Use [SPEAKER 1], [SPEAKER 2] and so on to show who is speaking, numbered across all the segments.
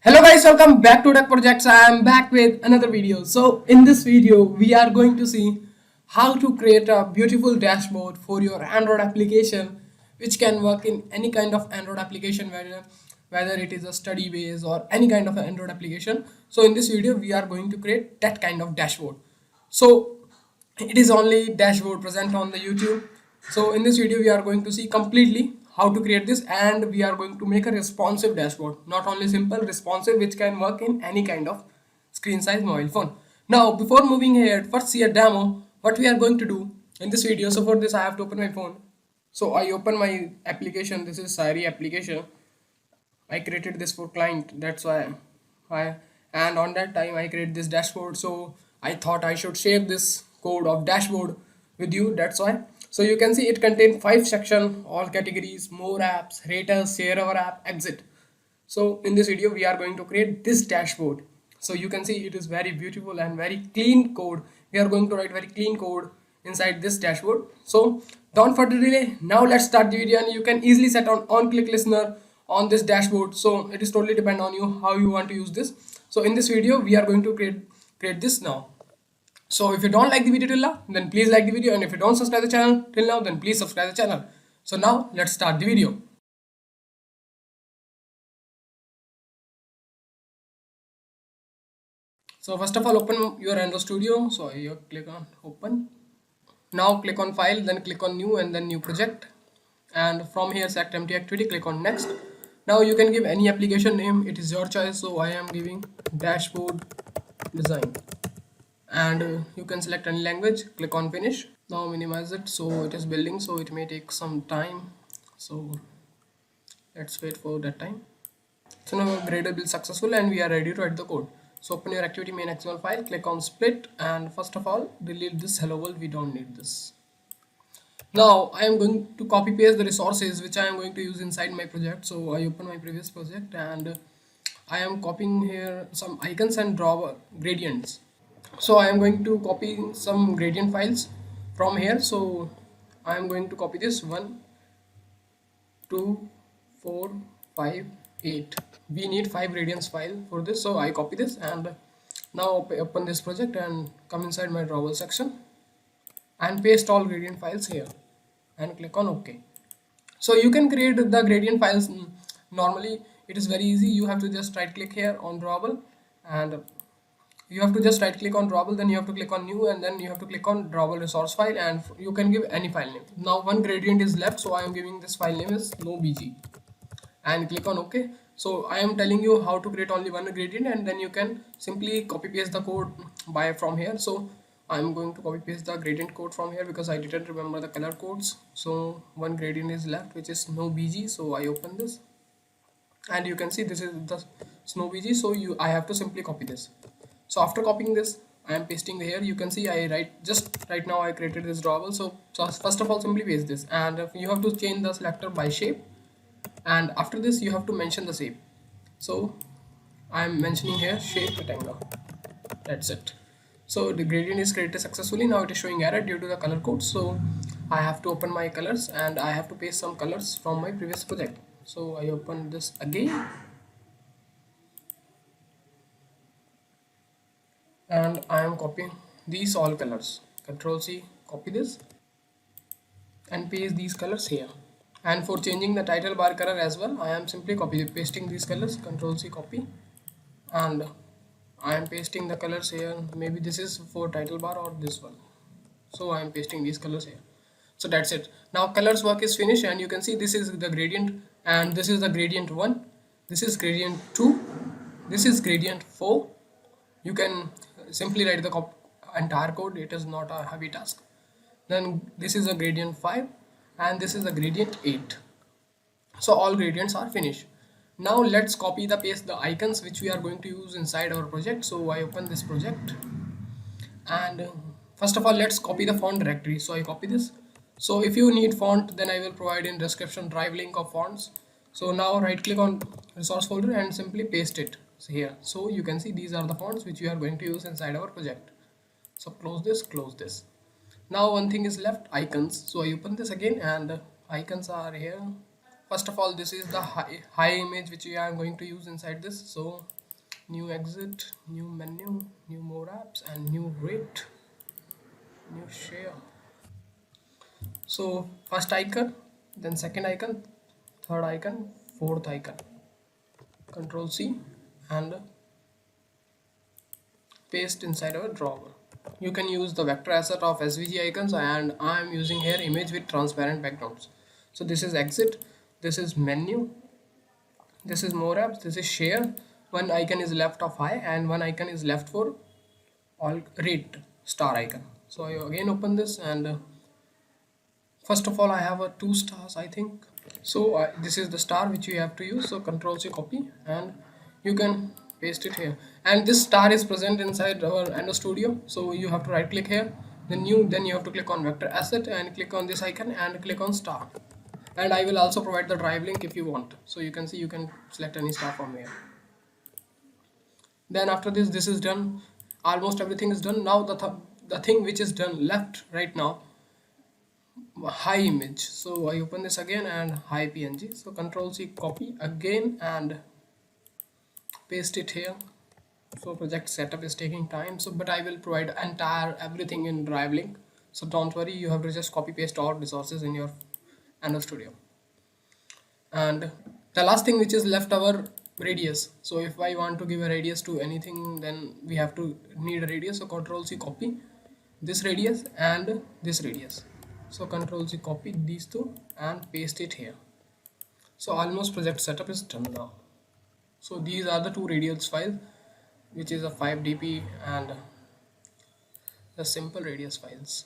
[SPEAKER 1] Hello guys, welcome back to Tech Projects. I am back with another video. So in this video, we are going to see how to create a beautiful dashboard for your Android application, which can work in any kind of Android application, whether it is a study base or any kind of an Android application. So in this video, we are going to create that kind of dashboard. So it is only dashboard present on the YouTube. So in this video we are going to see completely how to create this, and we are going to make a responsive dashboard, not only simple, responsive, which can work in any kind of screen size mobile phone. Now before moving ahead, first see a demo what we are going to do in this video. So for this I have to open my phone. So I open my application. This is Siri application. I created this for client, that's why I and on that time I created this dashboard. So I thought I should share this code of dashboard with you, that's why. So you can see it contains 5 section, all categories, more apps, rate us, share our app, exit. So in this video we are going to create this dashboard. So you can see it is very beautiful and very clean code. We are going to write very clean code inside this dashboard. So don't further delay, now let's start the video, and you can easily set on click listener on this dashboard. So it is totally depend on you how you want to use this. So in this video we are going to create this now. So if you don't like the video till now, then please like the video, and if you don't subscribe the channel till now, then please subscribe the channel. So now let's start the video. So first of all, open your Android Studio. So you click on open. Now click on file, then click on new, and then new project. And from here select empty activity, click on next. Now you can give any application name, it is your choice. So I am giving dashboard design, and you can select any language, click on finish. Now minimize it, so it is building, so it may take some time, so let's wait for that time. So now our grader build successful and we are ready to write the code. So open your activity main XML file, click on split, and first of all delete this hello world, we don't need this. Now I am going to copy paste the resources which I am going to use inside my project. So I open my previous project, and I am copying here some icons and draw gradients. So I am going to copy some gradient files from here. So I am going to copy this 1 2 4 5 8. We need 5 gradients file for this, so I copy this, and now open this project and come inside my drawable section and paste all gradient files here and click on OK. So you can create the gradient files. Normally it is very easy. You have to just right click here on drawable, and you have to just right click on drawable, then you have to click on new, and then you have to click on drawable resource file, and you can give any file name. Now one gradient is left, so I am giving this file name is nobg, and click on OK. So I am telling you how to create only one gradient, and then you can simply copy paste the code from here. So I'm going to copy paste the gradient code from here because I didn't remember the color codes. So one gradient is left, which is nobg. So I open this, and you can see this is the snowbg. So I have to simply copy this. So after copying this, I am pasting here. You can see I just right now I created this drawable. So first of all simply paste this, and you have to change the selector by shape, and after this you have to mention the shape. So I am mentioning here shape rectangle, that's it. So the gradient is created successfully. Now it is showing error due to the color code. So I have to open my colors, and I have to paste some colors from my previous project. So I open this again, and I am copying these all colors. Control C, copy this and paste these colors here. And for changing the title bar color as well, I am simply pasting these colors. Control C, copy, and I am pasting the colors here. Maybe this is for title bar or this one. So I am pasting these colors here. So that's it. Now colors work is finished, and you can see this is the gradient, and this is the gradient 1, this is gradient 2, this is gradient 4. You can simply write the entire code, it is not a heavy task. Then this is a gradient 5, and this is a gradient 8. So all gradients are finished. Now let's copy the paste the icons which we are going to use inside our project. So I open this project, and first of all let's copy the font directory. So I copy this. So if you need font, then I will provide in description drive link of fonts. So now right click on resource folder and simply paste it here. So you can see these are the fonts which we are going to use inside our project. So close this, close this. Now one thing is left, icons. So I open this again, and icons are here. First of all, this is the high image which we are going to use inside this. So new exit, new menu, new more apps, and new rate, new share. So first icon, then second icon, third icon, fourth icon. Control C and paste inside our drawer. You can use the vector asset of SVG icons, and I am using here image with transparent backgrounds. So this is exit, this is menu, this is more apps, this is share. One icon is left of high and one icon is left for all rate star icon. So I again open this, and first of all I have a 2 stars, I think. So this is the star which you have to use. So Control C copy, and you can paste it here. And this star is present inside our Endo Studio. So you have to right click here, then you have to click on vector asset and click on this icon and click on star. And I will also provide the drive link if you want. So you can see, you can select any star from here. Then after this is done. Almost everything is done. Now the thing which is done left right now, high image. So I open this again and high PNG. So Control C copy again and paste it here. So project setup is taking time, so but I will provide entire everything in drive link, so don't worry, you have to just copy paste all resources in your Endo Studio. And the last thing which is left, our radius. So if I want to give a radius to anything, then we have to need a radius. So Control C copy this radius and this radius. So Control C copy these two and paste it here. So almost project setup is done now. So these are the two radius files, which is a 5dp and the simple radius files.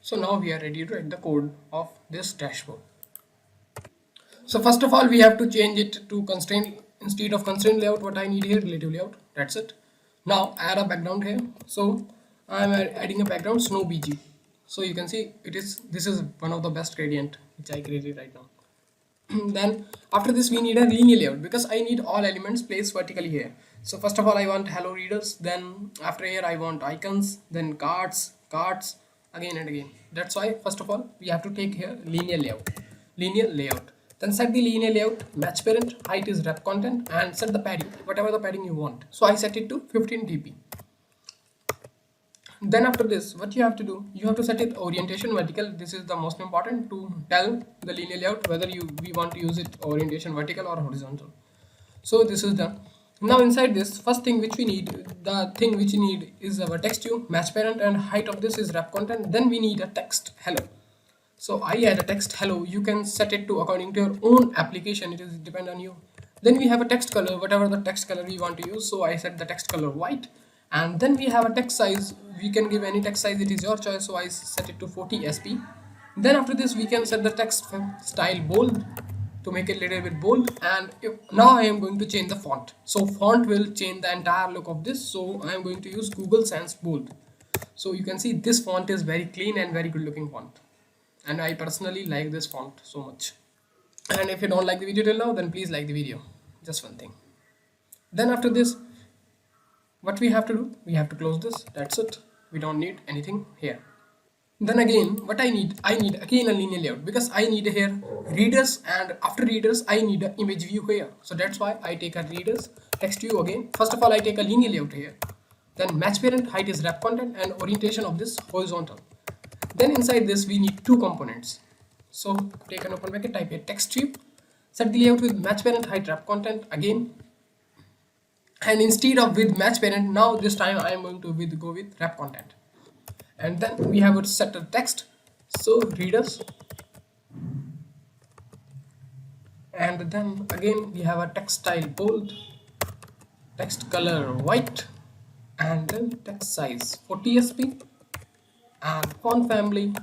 [SPEAKER 1] So now we are ready to write the code of this dashboard. So first of all, we have to change it to constraint. Instead of constraint layout, what I need here, relative layout. That's it. Now add a background here. So I am adding a background, snow BG. So you can see this is one of the best gradient which I created right now. Then after this we need a linear layout, because I need all elements placed vertically here. So first of all I want hello readers, then after here I want icons, then cards, again and again. That's why first of all we have to take here linear layout. Then set the linear layout, match parent, height is rep content, and set the padding, whatever the padding you want. So I set it to 15 dp. Then after this, what you have to do, you have to set it orientation vertical. This is the most important to tell the linear layout whether we want to use it orientation vertical or horizontal. So this is done. Now inside this, first thing which we need, the thing which we need is our text view, match parent, and height of this is rep content. Then we need a text hello. So I add a text hello. You can set it to according to your own application. It is depend on you. Then we have a text color, whatever the text color we want to use. So I set the text color white. And then we have a text size. We can give any text size, it is your choice. So I set it to 40 sp. Then after this we can set the text style bold to make it a little bit bold. And now I am going to change the font. So font will change the entire look of this. So I am going to use Google Sans Bold. So you can see this font is very clean and very good looking font, and I personally like this font so much. And if you don't like the video till now, then please like the video, just one thing. Then after this, what we have to do, we have to close this. That's it, we don't need anything here. Then again, what I need again a linear layout, because I need here readers, and after readers I need an image view here. So that's why I take a readers text view again. First of all I take a linear layout here, then match parent, height is rep content, and orientation of this horizontal. Then inside this we need two components. So take an open bracket, type a text strip, set the layout with match parent, height, rep content again, and instead of with match parent, now this time I am going to go with rep content. And then we have to set the text, so readers, and then again we have a text style bold, text color white, and then text size 40 sp, and font family,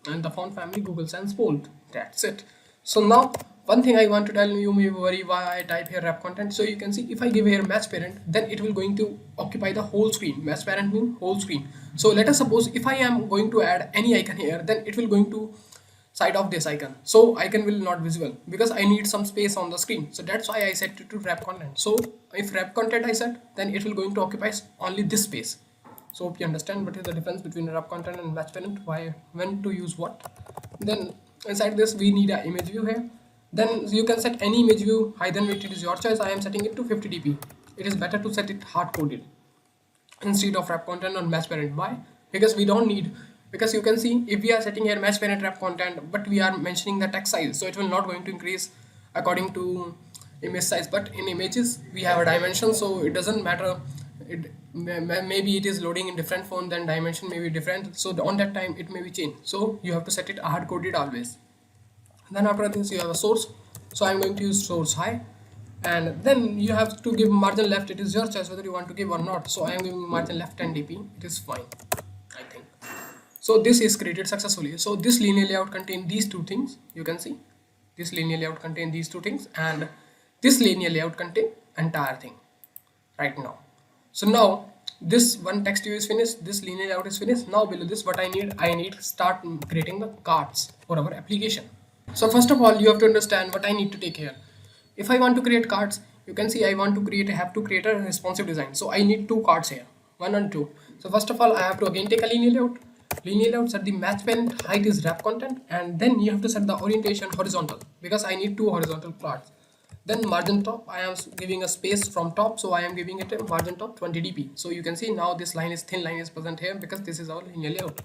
[SPEAKER 1] and the font family Google Sans Bold. That's it. So now one thing I want to tell you, you may worry why I type here rep content. So you can see if I give here match parent, then it will going to occupy the whole screen. Match parent means whole screen. So let us suppose if I am going to add any icon here, then it will going to side of this icon, so icon will not visible because I need some space on the screen. So that's why I set it to wrap content. So if wrap content I set, then it will going to occupy only this space. So hope you understand what is the difference between wrap content and match parent, why, when to use what. Then inside this we need an image view here. Then you can set any image view, height and weight, it is your choice. I am setting it to 50 dp. It is better to set it hard coded instead of wrap content on match parent. Why? Because we don't need, because you can see if we are setting here match parent wrap content but we are mentioning the text size, so it will not going to increase according to image size. But in images we have a dimension, so it doesn't matter. Maybe it is loading in different font, then dimension may be different, so on that time it may be changed, so you have to set it hard coded always. Then after this you have a source, so I'm going to use source high. And then you have to give margin left, it is your choice whether you want to give or not. So I am giving margin left 10 dp, it is fine, I think. So this is created successfully. So this linear layout contain these two things, you can see this linear layout contain these two things, and this linear layout contain entire thing right now. So now this one text view is finished, this linear layout is finished. Now below this what I need start creating the cards for our application. So first of all you have to understand what I need to take here. If I want to create cards, you can see I want to create, I have to create a responsive design. So I need two cards here, one and two. So first of all I have to again take a linear layout. Linear layout, set the match parent, height is wrap content, and then you have to set the orientation horizontal because I need two horizontal cards. Then margin top, I am giving a space from top, so I am giving it a margin top 20 dp. So you can see now this line is thin line is present here because this is our linear layout.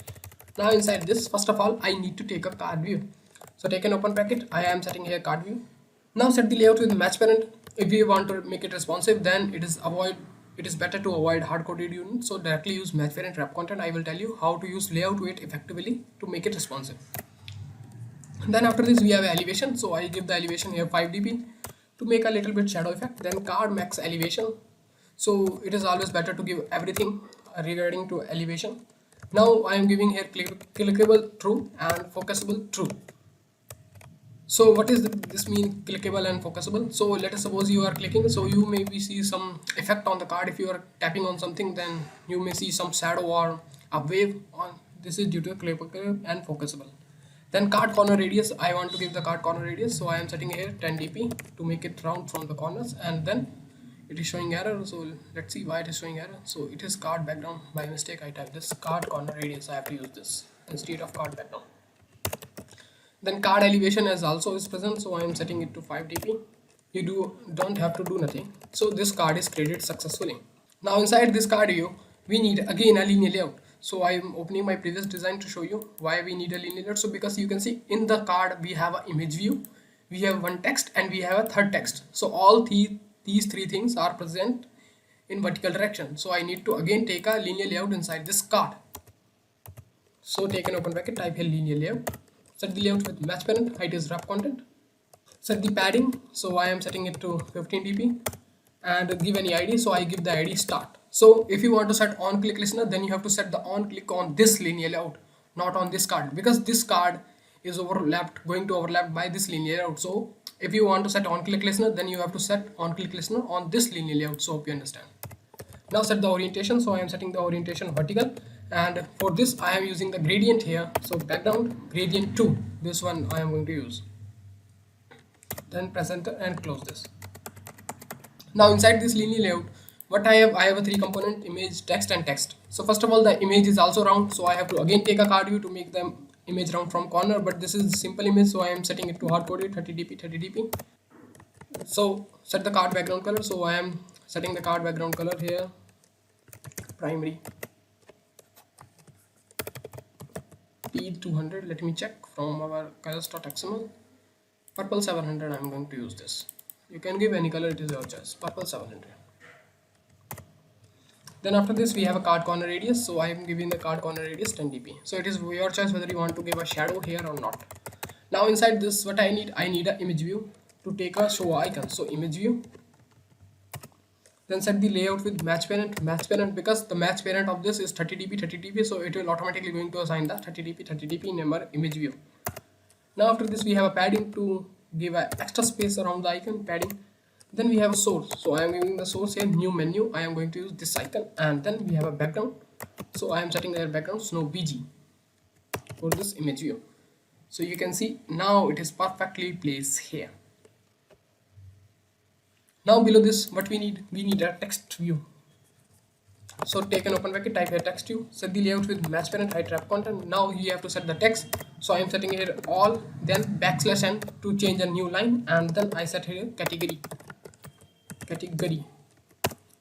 [SPEAKER 1] Now inside this, first of all I need to take a card view. So take an open bracket, I am setting here card view. Now set the layout with match parent. If you want to make it responsive, then it is better to avoid hard-coded units. So directly use match parent wrap content. I will tell you how to use layout weight effectively to make it responsive. And then after this we have elevation. So I give the elevation here 5 dp to make a little bit shadow effect. Then card max elevation. So it is always better to give everything regarding to elevation. Now I am giving here clickable true and focusable true. So what is this mean, clickable and focusable? So let us suppose you are clicking, so you maybe see some effect on the card. If you are tapping on something, then you may see some shadow or a wave on. This is due to clickable and focusable. Then card corner radius, I want to give the card corner radius, so I am setting here 10 dp to make it round from the corners. And then it is showing error, so let's see why it is showing error. So it is card background, by mistake I typed this card corner radius. I have to use this instead of card background. Then card elevation as also is present, so I am setting it to 5 dp. You don't have to do nothing. So this card is created successfully. Now inside this card view we need again a linear layout. So I am opening my previous design to show you why we need a linear layout. So because you can see in the card we have an image view, we have one text, and we have a third text. So all these three things are present in vertical direction. So I need to again take a linear layout inside this card. So take an open bracket, type here linear layout. Set the layout with match parent, height is wrap content. Set the padding, so I am setting it to 15 dp, and give any id, so I give the id start. So if you want to set on click listener, then you have to set the on click on this linear layout, not on this card, because this card is going to overlap by this linear layout. So if you want to set on click listener, then you have to set on click listener on this linear layout. So hope you understand. Now set the orientation, so I am setting the orientation vertical, and for this I am using the gradient here. So background gradient 2, this one I am going to use. Then press enter and close this. Now inside this linear layout, what I have a three component: image, text and text. So first of all the image is also round, so I have to again take a card view to make the image round from corner, but this is simple image, so I am setting it to hard coded 30 dp. So set the card background color, so I am setting the card background color here primary P200. Let me check from our colors.xml. Purple 700, I'm going to use this. You can give any color, it is your choice. Purple 700. Then after this we have a card corner radius, so I am giving the card corner radius 10 dp. So it is your choice whether you want to give a shadow here or not. Now inside this what I need an image view to take a show icon. So image view, then set the layout with match parent, because the match parent of this is 30 dp, so it will automatically going to assign the 30 dp in our image view. Now after this we have a padding to give a extra space around the icon, padding. Then we have a source, so I am giving the source here new menu. I am going to use this icon. And then we have a background, so I am setting their background snow bg for this image view. So you can see now it is perfectly placed here. Now below this what we need a text view. So take an open bracket, type here text view, set the layout with match parent height wrap content. Now you have to set the text. So I am setting here all, then backslash n to change a new line, and then I set here category.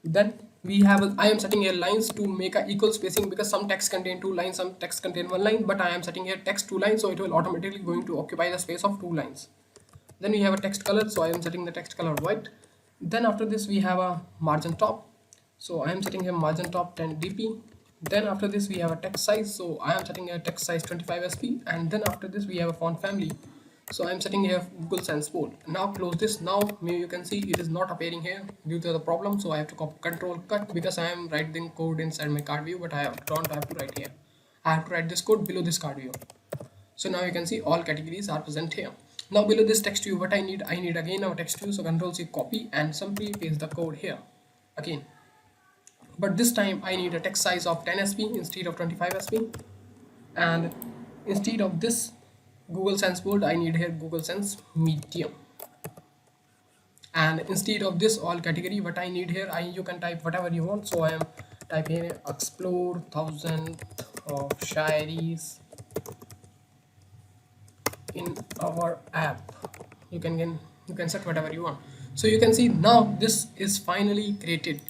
[SPEAKER 1] Then we have I am setting here lines to make a equal spacing, because some text contain two lines, some text contain one line, but I am setting here text two lines, so it will automatically going to occupy the space of two lines. Then we have a text color, so I am setting the text color white. Then after this we have a margin top, so I am setting here margin top 10 dp. Then after this we have a text size, so I am setting a text size 25 sp. And then after this we have a font family, so I am setting here Google Sans bold. Now close this. Now you can see it is not appearing here due to the problem, so I have to control cut, because I am writing code inside my card view, but I don't have to write here. I have to write this code below this card view. So now you can see all categories are present here. Now below this text view, what I need again our text view, so control C copy and simply paste the code here again. But this time I need a text size of 10 sp instead of 25 sp, and instead of this Google Sans bold I need here Google Sans medium. And instead of this all category, what I need here, you can type whatever you want. So I am typing here explore 1000 of shairis in our app. You can set whatever you want. So you can see now this is finally created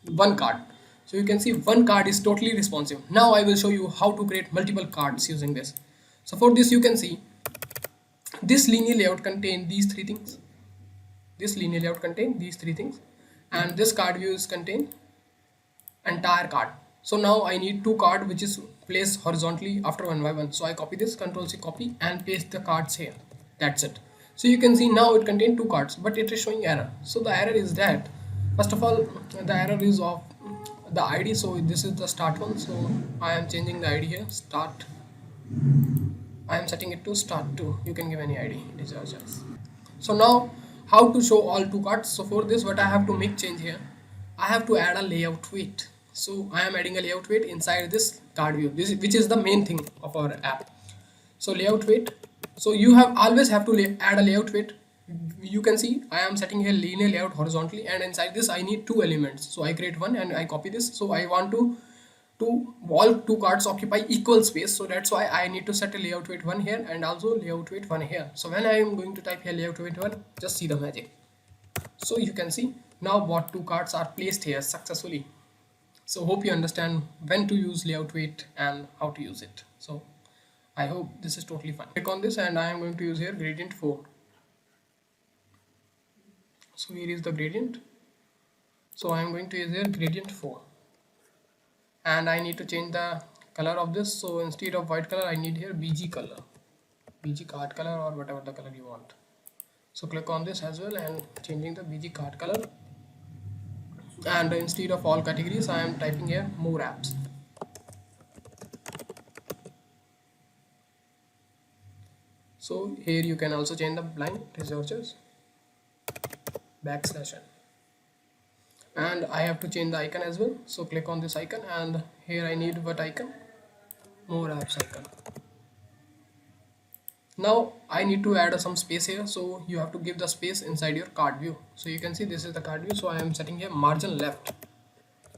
[SPEAKER 1] one card. So you can see one card is totally responsive. Now I will show you how to create multiple cards using this. So for this you can see this linear layout contain these three things. This linear layout contain these three things, and this card view is contain entire card. So now I need two card which is placed horizontally after one by one. So I copy this, control C copy, and paste the cards here. That's it. So you can see now it contains two cards, but it is showing error. So the error is that, first of all, the error is of the ID. So this is the start one. So I am changing the ID here. Start. I am setting it to start 2. You can give any ID. It is your choice. So now how to show all two cards? So for this, what I have to make change here, I have to add a layout weight. So I am adding a layout weight inside this card view, which is the main thing of our app. So layout weight. So you always have to add a layout weight. You can see I am setting here linear layout horizontally, and inside this I need two elements. So I create one and I copy this. So I want to all two cards occupy equal space, so that's why I need to set a layout weight 1 here and also layout weight 1 here. So when I am going to type here layout weight 1, just see the magic. So you can see now what two cards are placed here successfully. So hope you understand when to use layout weight and how to use it. So I hope this is totally fine. Click on this and I am going to use here gradient 4. So here is the gradient. So I am going to use here gradient 4. And I need to change the color of this. So instead of white color I need here BG color, BG card color, or whatever the color you want. So click on this as well and changing the BG card color. And instead of all categories I am typing here more apps. So here you can also change the blind researchers backslash n. And I have to change the icon as well. So click on this icon, and here I need what icon? More apps icon. Now I need to add some space here, so you have to give the space inside your card view. So you can see this is the card view, so I am setting here margin left,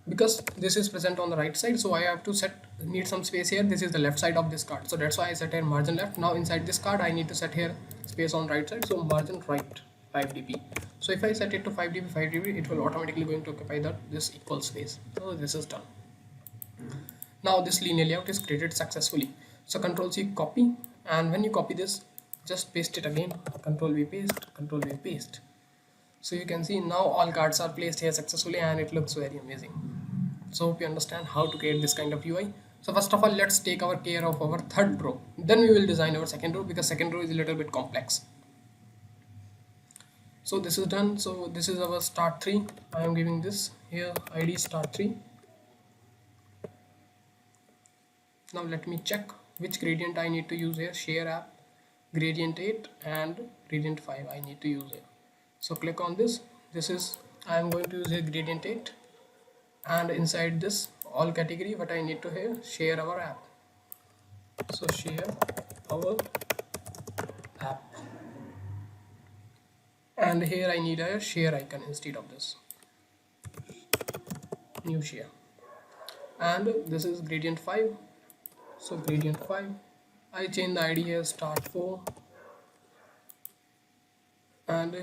[SPEAKER 1] because this is present on the right side, so I have to need some space here. This is the left side of this card, so that's why I set here margin left. Now inside this card I need to set here space on right side, so margin right 5 dp. So if I set it to 5 dp, it will automatically going to occupy this equal space. So this is done. Now this linear layout is created successfully. So control C copy, and when you copy this, just paste it again. Control V paste, control V paste. So you can see now all cards are placed here successfully, and it looks very amazing. So hope you understand how to create this kind of UI. So first of all, let's take our care of our third row. Then we will design our second row, because second row is a little bit complex. So this is done. So this is our start 3. I am giving this here ID start 3. Now let me check which gradient I need to use here. Share app, gradient 8 and gradient 5 I need to use here. So click on this. This is I am going to use here gradient 8, and inside this all category what I need to here share our app. So share our app, and here I need a share icon instead of this new share. and this is gradient 5. So gradient 5, I change the id here start 4, and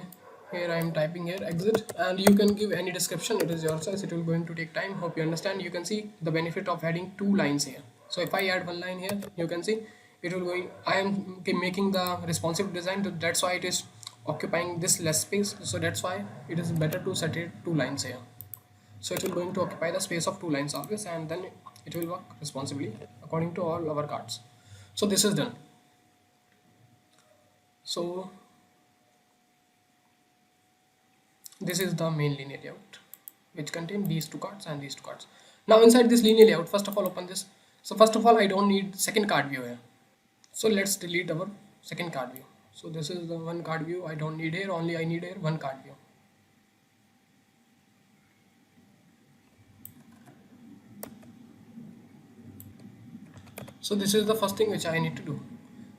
[SPEAKER 1] here I am typing here exit, and you can give any description, it is your choice, it will going to take time. Hope you understand. You can see the benefit of adding 2 lines here. So if I add 1 line here, you can see it will going, I am making the responsive design, that's why it is occupying this less space. So that's why it is better to set it 2 lines here. So it will going to occupy the space of 2 lines always, and then it will work responsibly according to all our cards. So this is done. So this is the main linear layout which contain these 2 cards and these 2 cards. Now inside this linear layout, first of all open this. So first of all, I don't need second card view here, so let's delete our second card view. So this is the one card view I don't need here, only I need here one card view. So this is the first thing which I need to do.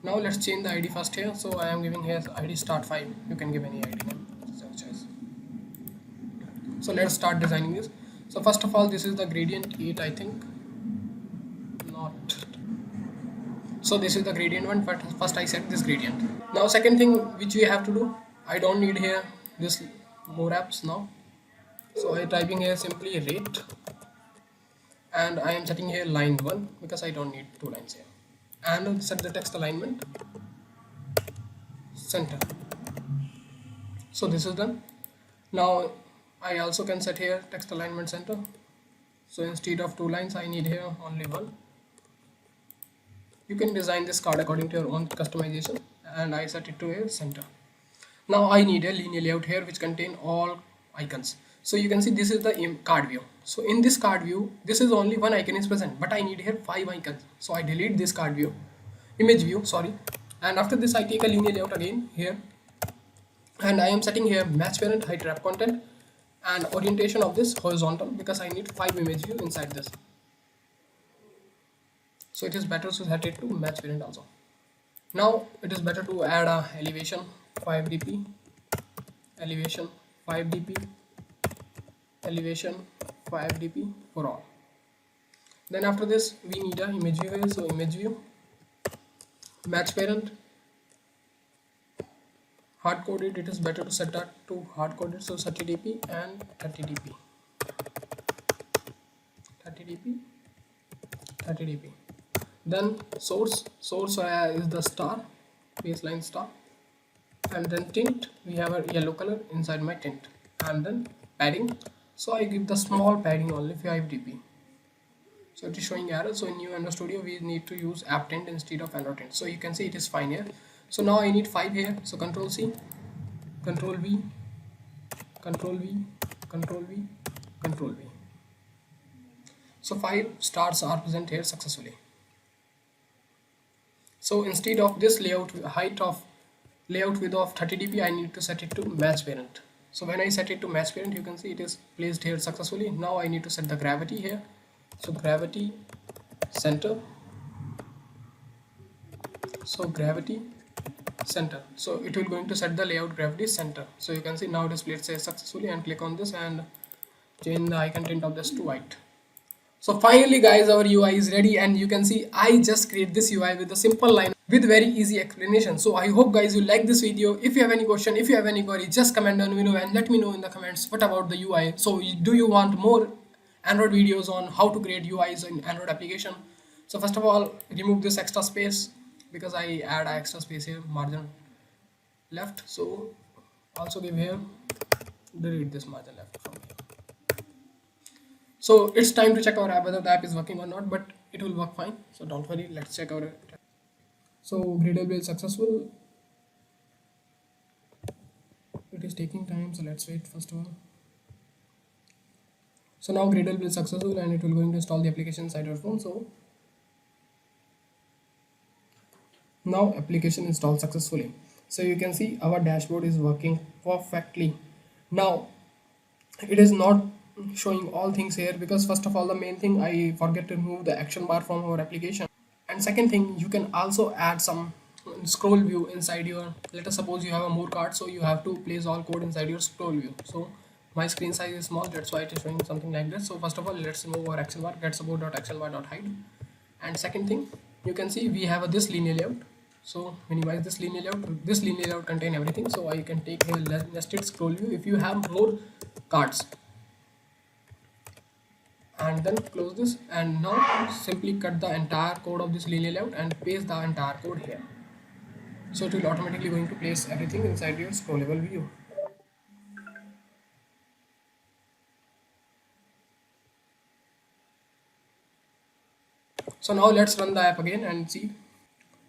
[SPEAKER 1] Now let's change the id first here. So I am giving here id start 5, you can give any id name, it's your choice. So let's start designing this. So first of all, this is the gradient 8, I think not. So this is the gradient one, but first I set this gradient. Now second thing which we have to do, I don't need here this more apps now. So I typing here simply rate, and I am setting here line 1 because I don't need 2 lines here, and set the text alignment center. So this is done. Now I also can set here text alignment center. So instead of 2 lines, I need here only 1. You can design this card according to your own customization, and I set it to a center. Now I need a linear layout here which contain all icons. So you can see this is the card view. So in this card view, this is only one icon is present, but I need here 5 icons. So I delete this card view, image view, sorry. And after this I take a linear layout again here, and I am setting here match parent, height wrap content, and orientation of this horizontal because I need 5 image view inside this. So it is better to set it to match parent also. Now it is better to add a elevation 5 dp, elevation 5 dp, elevation 5 dp for all. Then after this we need a image view here. So image view, match parent, hard coded, it is better to set that to hard coded. So 30 dp and 30 dp, 30 dp, 30 dp. Then source is the star, baseline star, and then tint, we have a yellow color inside my tint, and then padding, so I give the small padding only 5 dp. So it is showing error. So in new Android Studio we need to use app tint instead of Android tint. So you can see it is fine here. So now I need 5 here. So Control C, Control V, Control V, Control V, Control V. So 5 stars are present here successfully. So instead of this layout height of layout width of 30 dp, I need to set it to match parent. So when I set it to match parent, you can see it is placed here successfully. Now I need to set the gravity here. So gravity center, so gravity center, so it will going to set the layout gravity center. So you can see now it is placed here successfully, and click on this and change the icon tint of this to white. So finally guys, our UI is ready, and you can see I just create this UI with a simple line with very easy explanation. So I hope guys you like this video. If you have any question, if you have any query, just comment down below and let me know in the comments what about the UI. So do you want more Android videos on how to create UIs in Android application? So first of all, remove this extra space because I add extra space here, margin left. So also give here, delete this margin left from here. So it's time to check our app whether the app is working or not, but it will work fine. So don't worry, let's check our app. So Gradle build successful. It is taking time, so let's wait first of all. So now Gradle build successful, and it will going to install the application inside your phone. So now application installed successfully. So you can see our dashboard is working perfectly. Now it is not showing all things here because first of all, the main thing, I forget to remove the action bar from our application, and second thing, you can also add some scroll view inside your, let us suppose you have a more card, so you have to place all code inside your scroll view. So my screen size is small, that's why it is showing something like this. So first of all, let's remove our action bar, get support.axelbar.hide. And second thing, you can see we have this linear layout. So minimize this linear layout. This linear layout contain everything. So you can take here nested scroll view if you have more cards, and then close this. And now simply cut the entire code of this linear layout and paste the entire code here. So it will automatically going to place everything inside your scrollable view. So now let's run the app again and see.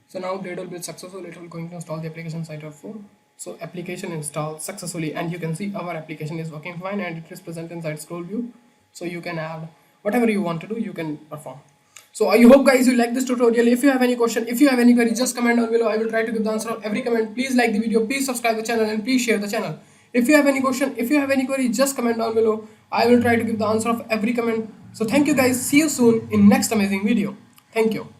[SPEAKER 1] So now Gradle build successful. It will going to install the application inside your phone. So application installed successfully, and you can see our application is working fine and it is present inside scroll view. So you can add whatever you want to do, you can perform. So I hope guys you like this tutorial. If you have any question, if you have any query, just comment down below. I will try to give the answer of every comment. Please like the video, please subscribe the channel, and please share the channel. If you have any question, if you have any query, just comment down below. I will try to give the answer of every comment. So thank you guys. See you soon in next amazing video. Thank you.